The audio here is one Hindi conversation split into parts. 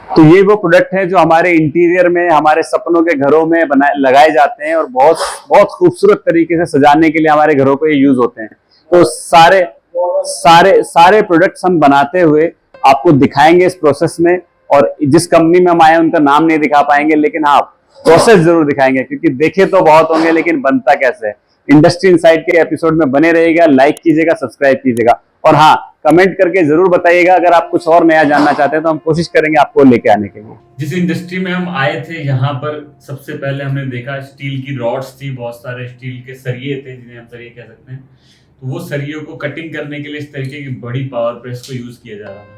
तो ये वो प्रोडक्ट है जो हमारे इंटीरियर में, हमारे सपनों के घरों में लगाए जाते हैं और बहुत बहुत खूबसूरत तरीके से सजाने के लिए हमारे घरों को ये यूज होते हैं। तो सारे सारे सारे प्रोडक्ट्स हम बनाते हुए आपको दिखाएंगे इस प्रोसेस में। और जिस कंपनी में हम आए उनका नाम नहीं दिखा पाएंगे, लेकिन हाँ प्रोसेस जरूर दिखाएंगे, क्योंकि देखे तो बहुत होंगे लेकिन बनता कैसे है। इंडस्ट्री इनसाइट के एपिसोड में बने रहिएगा, लाइक कीजिएगा, सब्सक्राइब कीजिएगा, और हाँ कमेंट करके जरूर बताइएगा अगर आप कुछ और नया जानना चाहते हैं तो हम कोशिश करेंगे आपको लेके आने के लिए। जिस इंडस्ट्री में हम आए थे यहाँ पर सबसे पहले हमने देखा स्टील की रॉड्स थी, बहुत सारे स्टील के सरिये थे जिन्हें हम सरिये कह सकते हैं। तो वो सरियों को कटिंग करने के लिए इस तरीके की बड़ी पावर प्रेस को यूज किया जा रहा था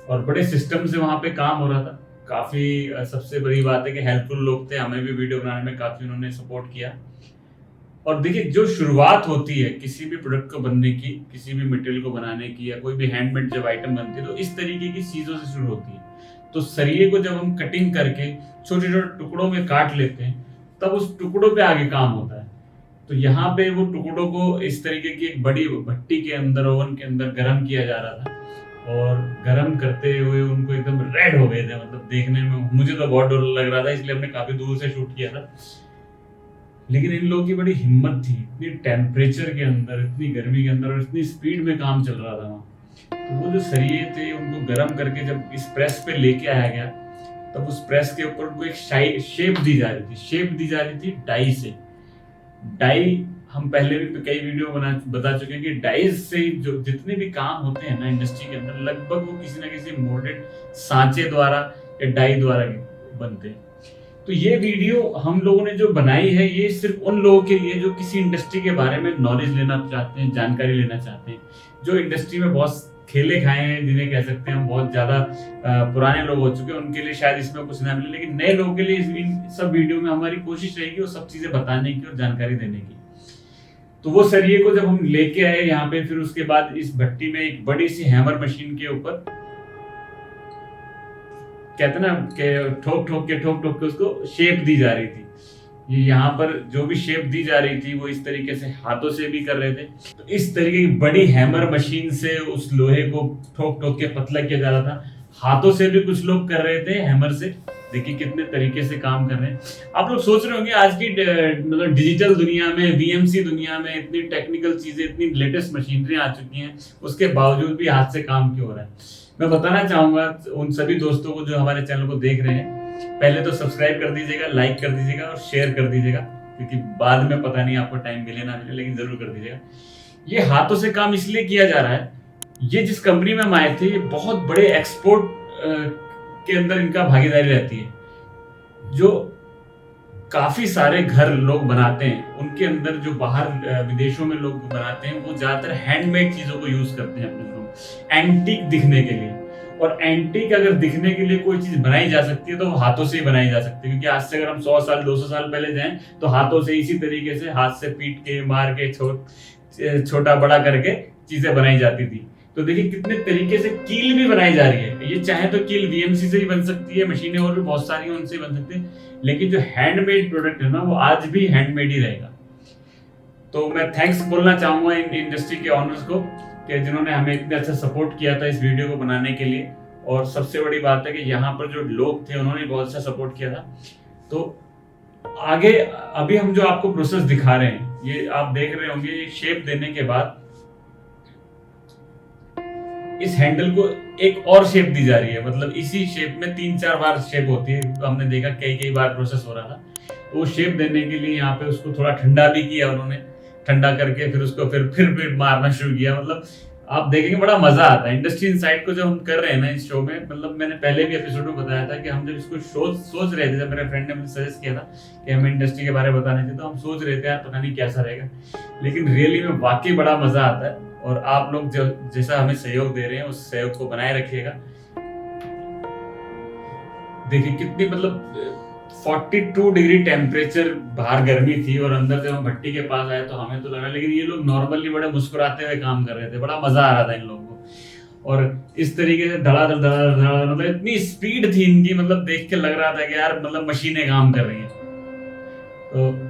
और बड़े सिस्टम से वहां पे काम हो रहा था। काफी सबसे बड़ी बात है कि हेल्पफुल लोग थे, हमें भी वीडियो बनाने में काफी उन्होंने सपोर्ट किया। और देखिए जो शुरुआत होती है किसी भी प्रोडक्ट को बनने की, किसी भी मटेरियल को बनाने की, या कोई भी हैंडमेड जब आइटम बनती है तो इस तरीके की चीजों से शुरू होती है। तो सरिये को जब हम कटिंग करके छोटे छोटे टुकड़ों में काट लेते हैं तब उस टुकड़ों पे आगे काम होता है। तो यहाँ पे वो टुकड़ों को इस तरीके की एक बड़ी भट्टी के अंदर, ओवन के अंदर गर्म किया जा रहा था और गर्म करते हुए उनको एकदम रेड हो गए थे। मतलब देखने में मुझे तो बहुत डर लग रहा था, इसलिए हमने काफी दूर से शूट किया था। लेकिन इन लोगों की बड़ी हिम्मत थी, इतनी टेम्परेचर के अंदर, इतनी गर्मी के अंदर और इतनी स्पीड में काम चल रहा था वहाँ। तो वो जो सरिये थे उनको गर्म करके जब इस प्रेस पे लेके आया गया तब उस प्रेस के ऊपर उनको एक शेप दी जा रही थी। शेप दी जा रही थी डाई से। डाई हम पहले भी कई वीडियो बता चुके हैं कि डाइज से जो जितने भी काम होते हैं ना इंडस्ट्री के अंदर, लगभग वो किसी ना किसी मोल्डेड सांचे द्वारा या डाई द्वारा बनते हैं। तो ये वीडियो हम लोगों ने जो बनाई है ये सिर्फ उन लोगों के लिए जो किसी इंडस्ट्री के बारे में नॉलेज लेना चाहते हैं, जानकारी लेना चाहते हैं, जो इंडस्ट्री में बहुत खेले खाए हैं, जिन्हें कह सकते हैं हम बहुत ज्यादा पुराने लोग हो चुके हैं, उनके लिए शायद इसमें कुछ ना मिले। लेकिन नए लोगों के लिए इन सब वीडियो में हमारी कोशिश रहेगी वो सब चीजें बताने की और जानकारी देने की। तो वो सरिये को जब हम लेके आए यहाँ पे, फिर उसके बाद इस भट्टी में एक बड़ी सी हैमर मशीन के ऊपर कहते ना कि ठोक ठोक के उसको शेप दी जा रही थी। ये यहाँ पर जो भी शेप दी जा रही थी वो इस तरीके से हाथों से भी कर रहे थे। तो इस तरीके की बड़ी हैमर मशीन से उस लोहे को ठोक ठोक के पतला किया जा रहा था। हाथों से भी कुछ लोग कर रहे थे हैमर से। देखिए कितने तरीके से काम कर रहे हैं। आप लोग सोच रहे होंगे आज की मतलब डिजिटल दुनिया में, बीएमसी दुनिया में इतनी टेक्निकल चीजें, इतनी लेटेस्ट मशीनरी आ चुकी हैं, उसके बावजूद भी हाथ से काम क्यों हो रहा है। मैं बताना चाहूंगा उन सभी दोस्तों को जो हमारे चैनल को देख रहे हैं, पहले तो सब्सक्राइब कर दीजिएगा, लाइक कर दीजिएगा और शेयर कर दीजिएगा, क्योंकि बाद में पता नहीं आपको टाइम मिले ना मिले, लेकिन जरूर कर दीजिएगा। ये हाथों से काम इसलिए किया जा रहा है, ये जिस कंपनी में हम आए थे ये बहुत बड़े एक्सपोर्ट के अंदर इनका भागीदारी रहती है। जो काफी सारे घर लोग बनाते हैं उनके अंदर, जो बाहर विदेशों में लोग बनाते हैं, वो ज्यादातर हैंडमेड चीजों को यूज करते हैं अपने लोग एंटीक दिखने के लिए। और एंटीक अगर दिखने के लिए कोई चीज बनाई जा सकती है तो वो हाथों से ही बनाई जा सकती है, क्योंकि आज से अगर हम 100 साल 200 साल पहले जाएं तो हाथों से इसी तरीके से हाथ से पीट के, मार के, छोटा बड़ा करके चीजें बनाई जाती थी। तो देखिए कितने तरीके से कील भी बनाई जा रही है। ये चाहे तो कील बीएमसी से ही बन सकती है, मशीनें और भी बहुत सारी हैं उनसे ही बन सकती है, लेकिन जो हैंडमेड प्रोडक्ट है ना वो आज भी हैंडमेड ही रहेगा। तो मैं थैंक्स बोलना चाहूंगा इन इंडस्ट्री के ऑनर्स को कि जिन्होंने हमें इतना अच्छा सपोर्ट किया था इस वीडियो को बनाने के लिए। और सबसे बड़ी बात है कि यहाँ पर जो लोग थे उन्होंने बहुत अच्छा सपोर्ट किया था। तो आगे अभी हम जो आपको प्रोसेस दिखा रहे हैं, ये आप देख रहे होंगे, ये शेप देने के बाद इस हैंडल को एक और शेप दी जा रही है। मतलब इसी शेप में 3-4 बार शेप होती है, तो हमने देखा कई बार प्रोसेस हो रहा था। तो वो शेप देने के लिए यहाँ पे उसको थोड़ा ठंडा भी किया उन्होंने, ठंडा करके फिर उसको फिर मारना शुरू किया। मतलब आप देखेंगे बड़ा मजा आता है। इंडस्ट्री इनसाइट को जो हम कर रहे हैं ना इस शो में, मतलब मैंने पहले भी एपिसोड में बताया था कि हम जब इसको सोच रहे थे, जब मेरे फ्रेंड ने मुझे सजेस्ट किया था कि हमें इंडस्ट्री के बारे में बताने थे, तो हम सोच रहे थे यार पता नहीं कैसा रहेगा, लेकिन रियली में वाकई बड़ा मजा आता है। और आप लोग जो जैसा हमें सहयोग दे रहे हैं उस सहयोग को बनाए रखिएगा। देखिए कितनी मतलब 42 डिग्री टेम्परेचर, बाहर गर्मी थी और अंदर जब हम भट्टी के पास आए तो हमें तो लगा, लेकिन ये लोग नॉर्मली बड़े मुस्कुराते हुए काम कर रहे थे, बड़ा मजा आ रहा था इन लोगों को। और इस तरीके से धड़ाधड़ मतलब इतनी स्पीड थी इनकी, मतलब देख के लग रहा था कि यार मतलब मशीनें काम कर रही हैं। तो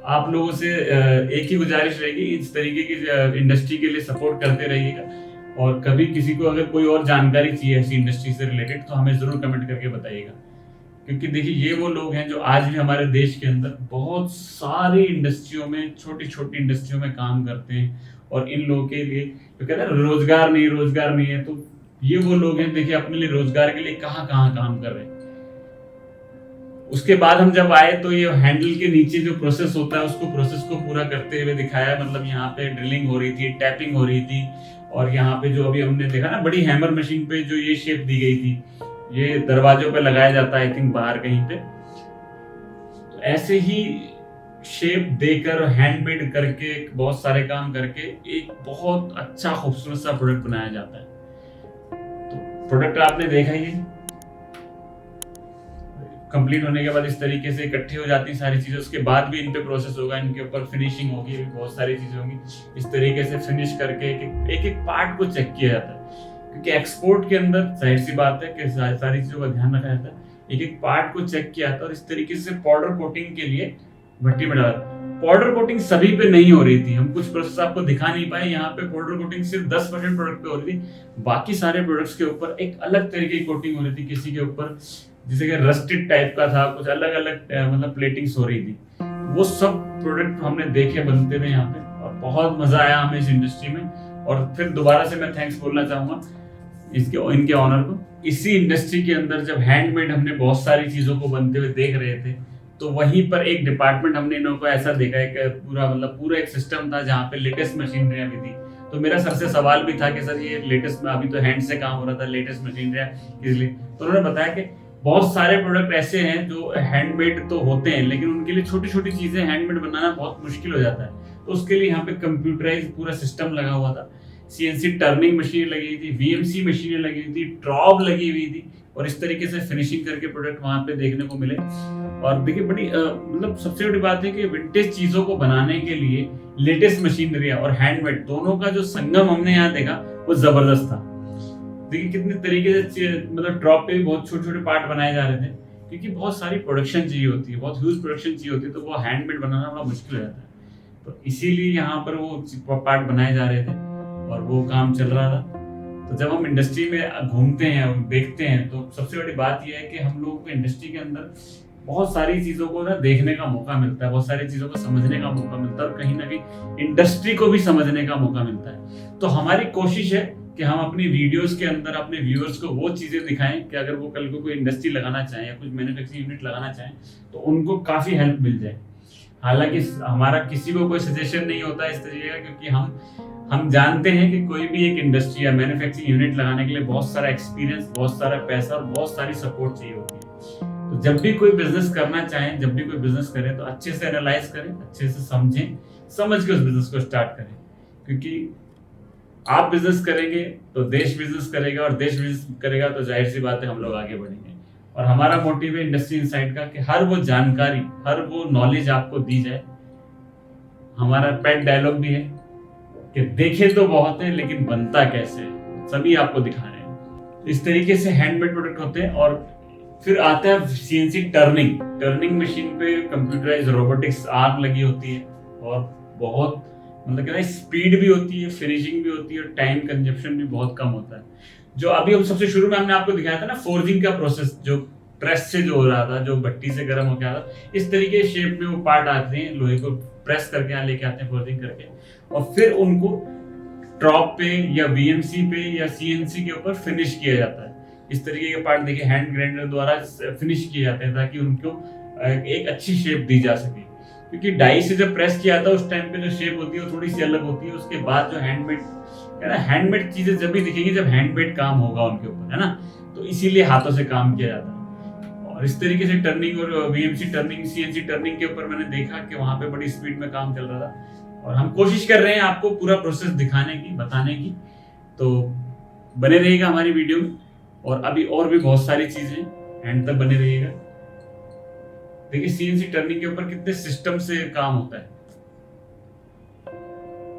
आप लोगों से एक ही गुजारिश रहेगी, इस तरीके की इंडस्ट्री के लिए सपोर्ट करते रहिएगा। और कभी किसी को अगर कोई और जानकारी चाहिए ऐसी इंडस्ट्री से रिलेटेड तो हमें जरूर कमेंट करके बताइएगा, क्योंकि देखिए ये वो लोग हैं जो आज भी हमारे देश के अंदर बहुत सारी इंडस्ट्रियों में, छोटी छोटी इंडस्ट्रियों में काम करते हैं। और इन लोगों के लिए तो कहते हैं रोजगार नहीं है, तो ये वो लोग हैं देखिए अपने लिए रोजगार के लिए कहाँ कहाँ काम कर रहे हैं। उसके बाद हम जब आए तो ये हैंडल के नीचे जो प्रोसेस होता है उसको प्रोसेस को पूरा करते हुए दिखाया। मतलब यहाँ पे ड्रिलिंग हो रही थी, टैपिंग हो रही थी, और यहाँ पे जो अभी हमने देखा ना बड़ी हैमर मशीन पे जो ये शेप दी गई थी, ये दरवाजों पे लगाया जाता है आई थिंक बाहर कहीं पे। तो ऐसे ही शेप देकर हैंडमेड करके बहुत सारे काम करके एक बहुत अच्छा खूबसूरत सा प्रोडक्ट बनाया जाता है। तो प्रोडक्ट आपने देखा ही है, कंप्लीट होने के बाद इस तरीके से इकट्ठी हो जाती हैं सारी चीजें। उसके बाद भी इन पे प्रोसेस होगा, इनके ऊपर फिनिशिंग होगी, बहुत सारी चीजें होंगी। इस तरीके से फिनिश करके एक एक पार्ट को चेक किया जाता है, क्योंकि एक्सपोर्ट के अंदर जाहिर सी बात है कि सारी चीजों का ध्यान रखा जाता है। एक एक पार्ट को चेक किया जाता है और इस तरीके से पाउडर कोटिंग के लिए भट्टी में डाला। पाउडर कोटिंग सभी पे नहीं हो रही थी, हम कुछ प्रोसेस आपको दिखा नहीं पाए। यहाँ पे पाउडर कोटिंग सिर्फ 10% प्रोडक्ट पे हो रही थी, बाकी सारे प्रोडक्ट्स के ऊपर एक अलग तरीके की कोटिंग हो रही थी। किसी के ऊपर जैसे कि रस्टेड टाइप का था, कुछ अलग अलग मतलब प्लेटिंग्स हो रही थी। वो सब प्रोडक्ट हमने देखे बनते हुए यहाँ पे, और बहुत मजा आया हमें इस इंडस्ट्री में। और फिर दोबारा से मैं थैंक्स बोलना चाहूंगा इनके ऑनर को। इसी इंडस्ट्री के अंदर जब हैंडमेड हमने बहुत सारी चीजों को बनते हुए देख रहे थे, तो वहीं पर एक डिपार्टमेंट हमने इन लोगों को ऐसा देखा है कि पूरा एक सिस्टम था जहाँ पे लेटेस्ट मशीनरी भी थी। तो मेरा सर से सवाल भी था कि सर ये लेटेस्ट में अभी तो हैंड से काम हो रहा था, लेटेस्ट मशीनरी इसलिए। तो उन्होंने बताया कि बहुत सारे प्रोडक्ट ऐसे हैं जो हैंडमेड तो होते हैं, लेकिन उनके लिए छोटी छोटी चीजें हैंडमेड बनाना बहुत मुश्किल हो जाता है। तो उसके लिए यहाँ पे कंप्यूटराइज पूरा सिस्टम लगा हुआ था, सीएनसी टर्निंग मशीन लगी थी, वीएमसी मशीनें लगी थी, ट्रॉब लगी हुई थी, और इस तरीके से फिनिशिंग करके प्रोडक्ट वहां पे देखने को मिले। और देखिए बड़ी मतलब सबसे बड़ी बात है कि विंटेज चीजों को बनाने के लिए लेटेस्ट मशीनरी और हैंडमेड दोनों का जो संगम हमने यहाँ देखा वो जबरदस्त था। देखिए कितने तरीके से मतलब ड्रॉप पे भी बहुत छोटे छोटे पार्ट बनाए जा रहे थे, क्योंकि बहुत सारी प्रोडक्शन चाहिए होती है, बहुत ह्यूज प्रोडक्शन चाहिए होती है, तो वो हैंडमेड बनाना बड़ा मुश्किल हो जाता है। तो इसीलिए यहाँ पर वो पार्ट बनाए जा रहे थे और वो काम चल रहा था। तो जब हम इंडस्ट्री में घूमते हैं और देखते हैं तो सबसे बड़ी बात यह है कि हम लोगों को इंडस्ट्री के अंदर बहुत सारी चीजों को ना देखने का मौका मिलता है, बहुत सारी चीजों को समझने का मौका मिलता है, और कहीं ना कहीं इंडस्ट्री को भी समझने का मौका मिलता है। तो हमारी कोशिश है कि हम अपनी वीडियोस के अंदर अपने व्यूअर्स को वो चीजें दिखाएं कि अगर वो कल को कोई इंडस्ट्री लगाना चाहें या कुछ मैन्युफैक्चरिंग यूनिट लगाना चाहें तो उनको काफी हेल्प मिल जाए। हालांकि हमारा किसी को कोई सजेशन नहीं होता इस तरीके का, क्योंकि हम जानते हैं कि कोई भी एक इंडस्ट्री या मैन्युफैक्चरिंग यूनिट लगाने के लिए बहुत सारा एक्सपीरियंस, बहुत सारा पैसा और बहुत सारी सपोर्ट चाहिए होती है। तो जब भी कोई बिजनेस करना चाहें, जब भी कोई बिजनेस करें, तो अच्छे से एनालाइज करें, अच्छे से समझें, समझ के उस बिजनेस को स्टार्ट करें। क्योंकि आप बिजनेस करेंगे तो देश बिजनेस करेगा, और देश बिजनेस करेगा तो जाहिर सी बात है हम लोग आगे बढ़ेंगे। और हमारा मोटिव है इंडस्ट्री इनसाइट का कि हर वो जानकारी, हर वो नॉलेज आपको दी जाए। हमारा पेट डायलॉग भी है कि देखे तो बहुत है लेकिन बनता कैसे है, सभी आपको दिखा रहे हैं। इस तरीके से हैंडमेड प्रोडक्ट होते हैं। और फिर आता है सीएनसी टर्निंग मशीन पे कंप्यूटराइज रोबोटिक्स आर्म लगी होती है, और बहुत मतलब क्या स्पीड भी होती है, फिनिशिंग भी होती है, और टाइम कंजप्शन भी बहुत कम होता है। जो अभी हम सबसे शुरू में हमने आपको दिखाया था ना फोर्जिंग का प्रोसेस, जो प्रेस से जो हो रहा था, जो भट्टी से गर्म होकर आता, इस तरीके शेप में वो पार्ट आते हैं, लोहे को प्रेस करके यहाँ लेके आते हैं फोर्जिंग करके, और फिर उनको ट्रॉप पे या वीएमसी पे या सीएनसी के ऊपर फिनिश किया जाता है। इस तरीके के पार्ट देखिए हैंड ग्राइंडर द्वारा फिनिश किए जाते हैं ताकि उनको एक अच्छी शेप दी जा सके। क्योंकि डाई से जब प्रेस किया था उस टाइम पे जो शेप होती है वो थोड़ी सी अलग होती है। उसके बाद जो हैंडमेड चीजें जब भी दिखेंगी जब हैंडमेड काम होगा उनके ऊपर, है ना, तो इसीलिए हाथों से काम किया जाता है। और इस तरीके से टर्निंग और वीएमसी टर्निंग, सीएनसी टर्निंग के ऊपर मैंने देखा कि वहां पे बड़ी स्पीड में काम चल रहा था, और हम कोशिश कर रहे हैं आपको पूरा प्रोसेस दिखाने की, बताने की। तो बने रहिएगा हमारी वीडियो में, और अभी और भी बहुत सारी चीजें, एंड तक बने रहिएगा। देखिए सीएनसी टर्निंग के ऊपर कितने सिस्टम से काम होता है।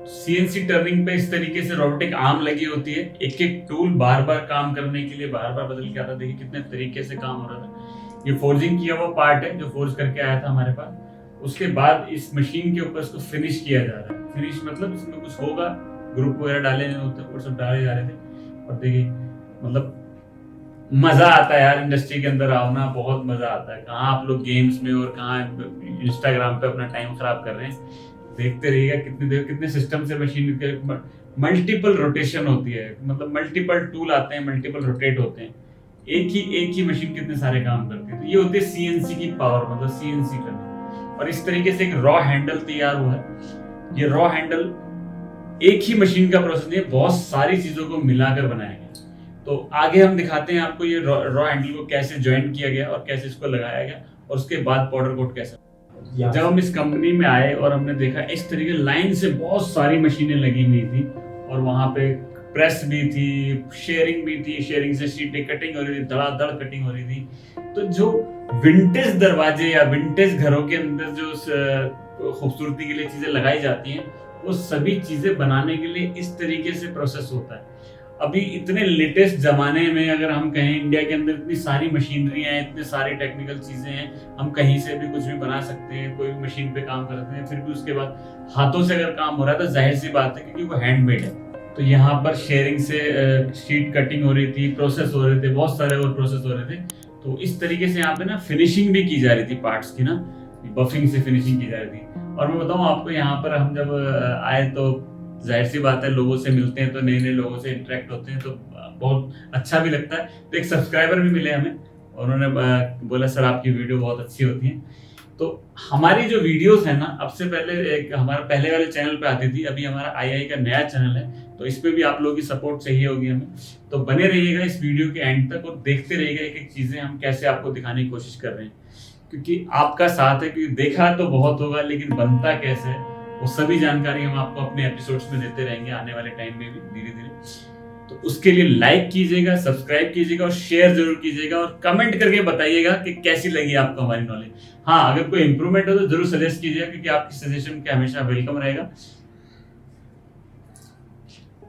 सीएनसी टर्निंग पे इस तरीके से रोबोटिक आर्म लगी होती है, एक एक टूल बार बार काम करने के लिए बार बार बदल के आता है। देखिए कितने तरीके से काम हो रहा था। ये फोर्जिंग किया हुआ पार्ट है जो फोर्ज करके आया था हमारे पास। उसके बाद इस मशीन के ऊपर इसको फिनिश किया जा रहा है। फिनिश मतलब इसमें कुछ होगा, ग्रुप वगैरह डाले होते और सब डाले जा रहे थे। और देखिए मतलब मजा आता है यार, इंडस्ट्री के अंदर आओ ना, बहुत मजा आता है। कहाँ आप लोग गेम्स में और कहाँ इंस्टाग्राम पे अपना टाइम खराब कर रहे हैं। देखते रहिएगा कितनी देर कितने सिस्टम से मशीन मल्टीपल रोटेशन होती है, मतलब मल्टीपल टूल आते हैं, मल्टीपल रोटेट होते हैं, एक ही मशीन कितने सारे काम करती है। तो ये होती है सीएनसी की पावर, मतलब सीएनसी करना। और इस तरीके से एक रॉ हैंडल तैयार हुआ है। ये रॉ हैंडल एक ही मशीन का प्रोसेस नहीं है, बहुत सारी चीजों को मिलाकर बनाया गया। तो आगे हम दिखाते हैं आपको ये रॉ हैंडल को कैसे ज्वाइंट किया गया और कैसे इसको लगाया गया, और उसके बाद पाउडर कोट कैसा। जब हम इस कंपनी में आए और हमने देखा इस तरीके लाइन से बहुत सारी मशीनें लगी हुई थी, और वहां पे प्रेस भी थी, शेयरिंग भी थी, शेयरिंग से शीटें कटिंग हो रही थी, धड़ाधड़ कटिंग हो रही थी। तो जो विंटेज दरवाजे या विंटेज घरों के अंदर जो खूबसूरती के लिए चीजें लगाई जाती हैं, वो सभी चीजें बनाने के लिए इस तरीके से प्रोसेस होता है। अभी इतने लेटेस्ट जमाने में अगर हम कहें, इंडिया के अंदर इतनी सारी मशीनरी हैं, इतने सारी टेक्निकल चीजें हैं, हम कहीं से भी कुछ भी बना सकते हैं, कोई भी मशीन पे काम करते हैं। फिर भी उसके बाद हाथों से अगर काम हो रहा है तो जाहिर सी बात है क्योंकि वो हैंडमेड है। तो यहाँ पर शेयरिंग से शीट कटिंग हो रही थी, प्रोसेस हो रहे थे, बहुत सारे और प्रोसेस हो रहे थे। तो इस तरीके से यहाँ पे ना फिनिशिंग भी की जा रही थी पार्ट्स की, ना बफिंग से फिनिशिंग की जा रही थी। और मैं बताऊँ आपको, यहाँ पर हम जब आए तो जाहिर सी बात है लोगों से मिलते हैं, तो नए नए लोगों से इंटरेक्ट होते हैं, तो बहुत अच्छा भी लगता है। तो एक सब्सक्राइबर भी मिले हमें, और उन्होंने बोला सर आपकी वीडियो बहुत अच्छी होती है। तो हमारी जो वीडियोस है ना, अब से पहले एक हमारा पहले वाले चैनल पे आती थी, अभी हमारा आई का नया चैनल है, तो इस पे भी आप लोगों की सपोर्ट चाहिए होगी हमें। तो बने रहिएगा इस वीडियो के एंड तक और देखते रहिएगा एक एक चीजें हम कैसे आपको दिखाने की कोशिश कर रहे हैं, क्योंकि आपका साथ है। क्योंकि देखा तो बहुत होगा, लेकिन बनता कैसे है वो सभी जानकारी हम आपको अपने एपिसोड्स में देते रहेंगे आने वाले टाइम में भी धीरे धीरे। तो उसके लिए लाइक कीजिएगा, सब्सक्राइब कीजिएगा और शेयर जरूर कीजिएगा, और कमेंट करके बताइएगा कि कैसी लगी आपको हमारी नॉलेज। हाँ, अगर कोई इंप्रूवमेंट हो तो जरूर सजेस्ट कीजिएगा, क्योंकि आपकी सजेशन के हमेशा वेलकम रहेगा।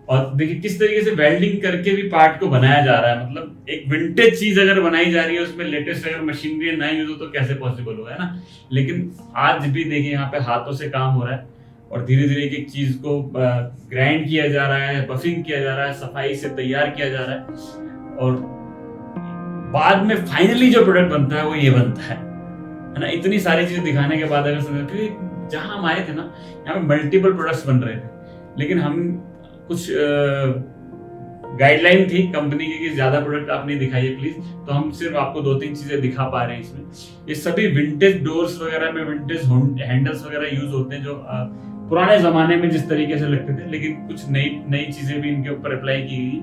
और देखिए किस तरीके से वेल्डिंग करके भी पार्ट को बनाया जा रहा है। मतलब एक विंटेज चीज अगर बनाई जा रही है, उसमें लेटेस्ट अगर मशीनरी ना यूज हो तो कैसे पॉसिबल होगा, है ना। लेकिन आज भी देखिए यहाँ पे हाथों से काम हो रहा है, और धीरे धीरे एक एक चीज को ग्राइंड किया जा रहा है, बफिंग किया जा रहा है, सफाई से तैयार किया जा रहा है, और बाद में फाइनली जो प्रोडक्ट बनता है वो ये बनता है ना। इतनी सारी चीजें दिखाने के बाद अगर समझ, क्योंकि जहां हम आए थे ना, यहाँ पे मल्टीपल प्रोडक्ट्स बन रहे थे, लेकिन हम कुछ गाइडलाइन थी कंपनी की कि ज्यादा प्रोडक्ट आप नहीं दिखाइए प्लीज, तो हम सिर्फ आपको 2-3 चीजें दिखा पा रहे हैं इसमें। ये सभी विंटेज डोर्स वगैरह में विंटेज हैंडल्स वगैरह यूज होते हैं, जो पुराने जमाने में जिस तरीके से लगते थे, लेकिन कुछ नई चीजें भी इनके ऊपर अप्लाई की गई।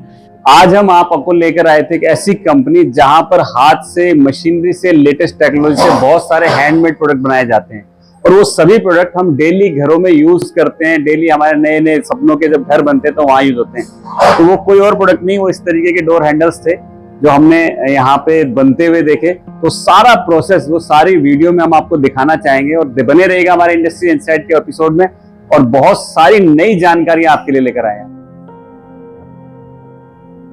आज हम आपको लेकर आए थे एक ऐसी कंपनी जहां पर हाथ से, मशीनरी से, लेटेस्ट टेक्नोलॉजी से बहुत सारे हैंडमेड प्रोडक्ट बनाए जाते हैं, और वो सभी प्रोडक्ट हम डेली घरों में यूज करते हैं। डेली हमारे नए नए सपनों के जब घर बनते हैं तो वहां यूज होते हैं। तो वो कोई और प्रोडक्ट नहीं, वो इस तरीके के डोर हैंडल्स थे जो हमने यहाँ पे बनते हुए देखे। तो सारा प्रोसेस, वो सारी वीडियो में हम आपको दिखाना चाहेंगे, और बने रहेगा हमारे इंडस्ट्री इनसाइट के एपिसोड में, और बहुत सारी नई जानकारियां आपके लिए लेकर आए हैं।